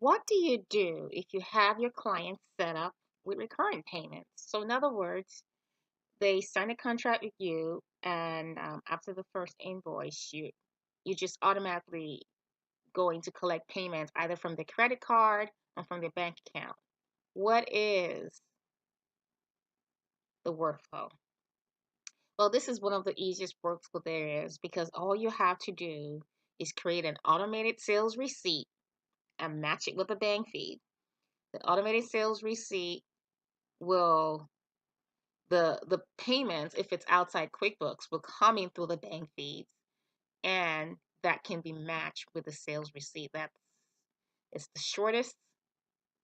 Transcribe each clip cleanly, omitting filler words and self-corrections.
What do you do if you have your clients set up with recurring payments? So, in other words, they sign a contract with you, and after the first invoice, you just automatically going to collect payments either from the credit card or from their bank account. What is the workflow? Well, this is one of the easiest workflow there is because all you have to do is create an automated sales receipt and match it with a bank feed. The automated sales receipt will the payments, if it's outside QuickBooks, will come in through the bank feeds, and that can be matched with the sales receipt. It's the shortest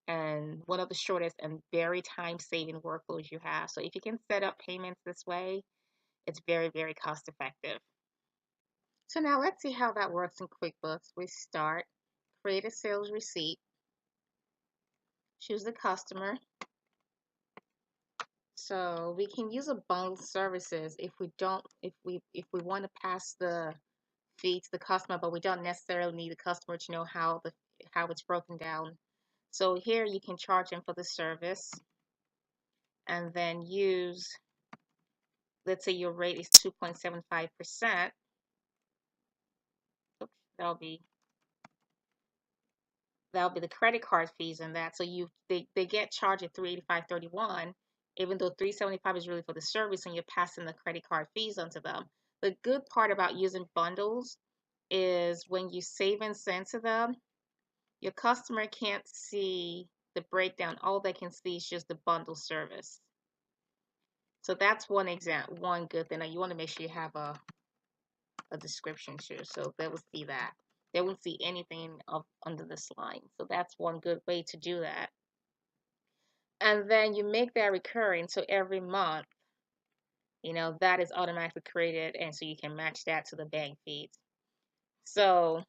and one of the shortest and very time-saving workflows you have. So if you can set up payments this way, it's very, very cost effective. So now let's see how that works in QuickBooks. We start, create a sales receipt, choose the customer. So we can use a bundle services if we want to pass the fee to the customer, but we don't necessarily need the customer to know how it's broken down. So here you can charge them for the service and then use, let's say your rate is 2.75%. Oops, that'll be the credit card fees and that. So they get charged at 385.31, even though 375 is really for the service, and you're passing the credit card fees onto them. The good part about using bundles is when you save and send to them, your customer can't see the breakdown. All they can see is just the bundle service. So that's one good thing. Now you want to make sure you have a description too, so they will see that. They won't see anything under this line. So that's one good way to do that. And then you make that recurring. So every month, that is automatically created, and so you can match that to the bank feeds. So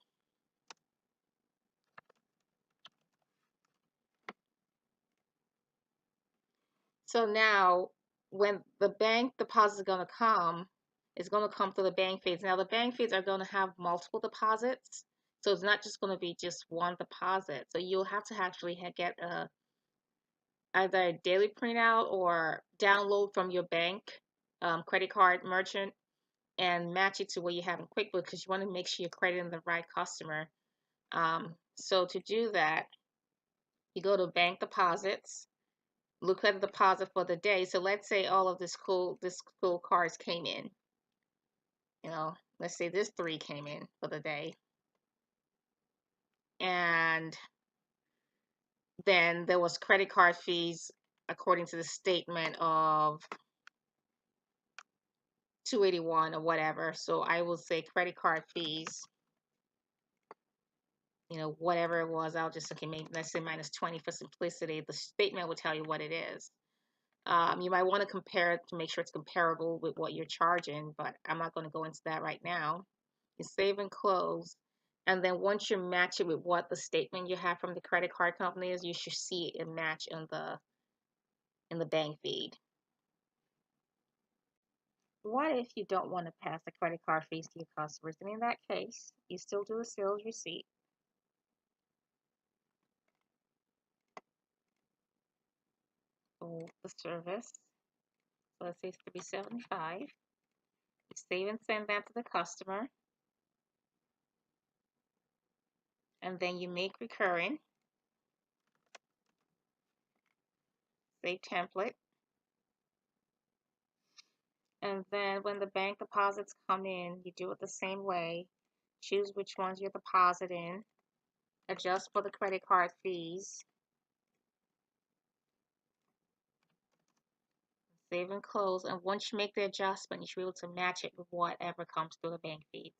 now when the bank deposit is going to come, it's going to come through the bank feeds. Now the bank feeds are going to have multiple deposits. So it's not just going to be just one deposit. So you'll have to actually get either a daily printout or download from your bank credit card merchant and match it to what you have in QuickBooks, because you want to make sure you're crediting the right customer. So to do that, you go to bank deposits, look at the deposit for the day. So let's say all of this cool cards came in. Let's say this 3 came in for the day. And then there was credit card fees according to the statement of 281 or whatever. So I will say credit card fees, whatever it was. I'll just, okay, maybe let's say minus 20 for simplicity. The statement will tell you what it is. You might want to compare it to make sure it's comparable with what you're charging, but I'm not going to go into that right now. You save and close. And then once you match it with what the statement you have from the credit card company is, you should see it match in the bank feed. What if you don't want to pass the credit card fees to your customers? And in that case, you still do a sales receipt. For the service. So let's say it's $375. You save and send that to the customer. And then you make recurring. Save template. And then when the bank deposits come in, you do it the same way. Choose which ones you're depositing. Adjust for the credit card fees. Save and close. And once you make the adjustment, you should be able to match it with whatever comes through the bank feeds.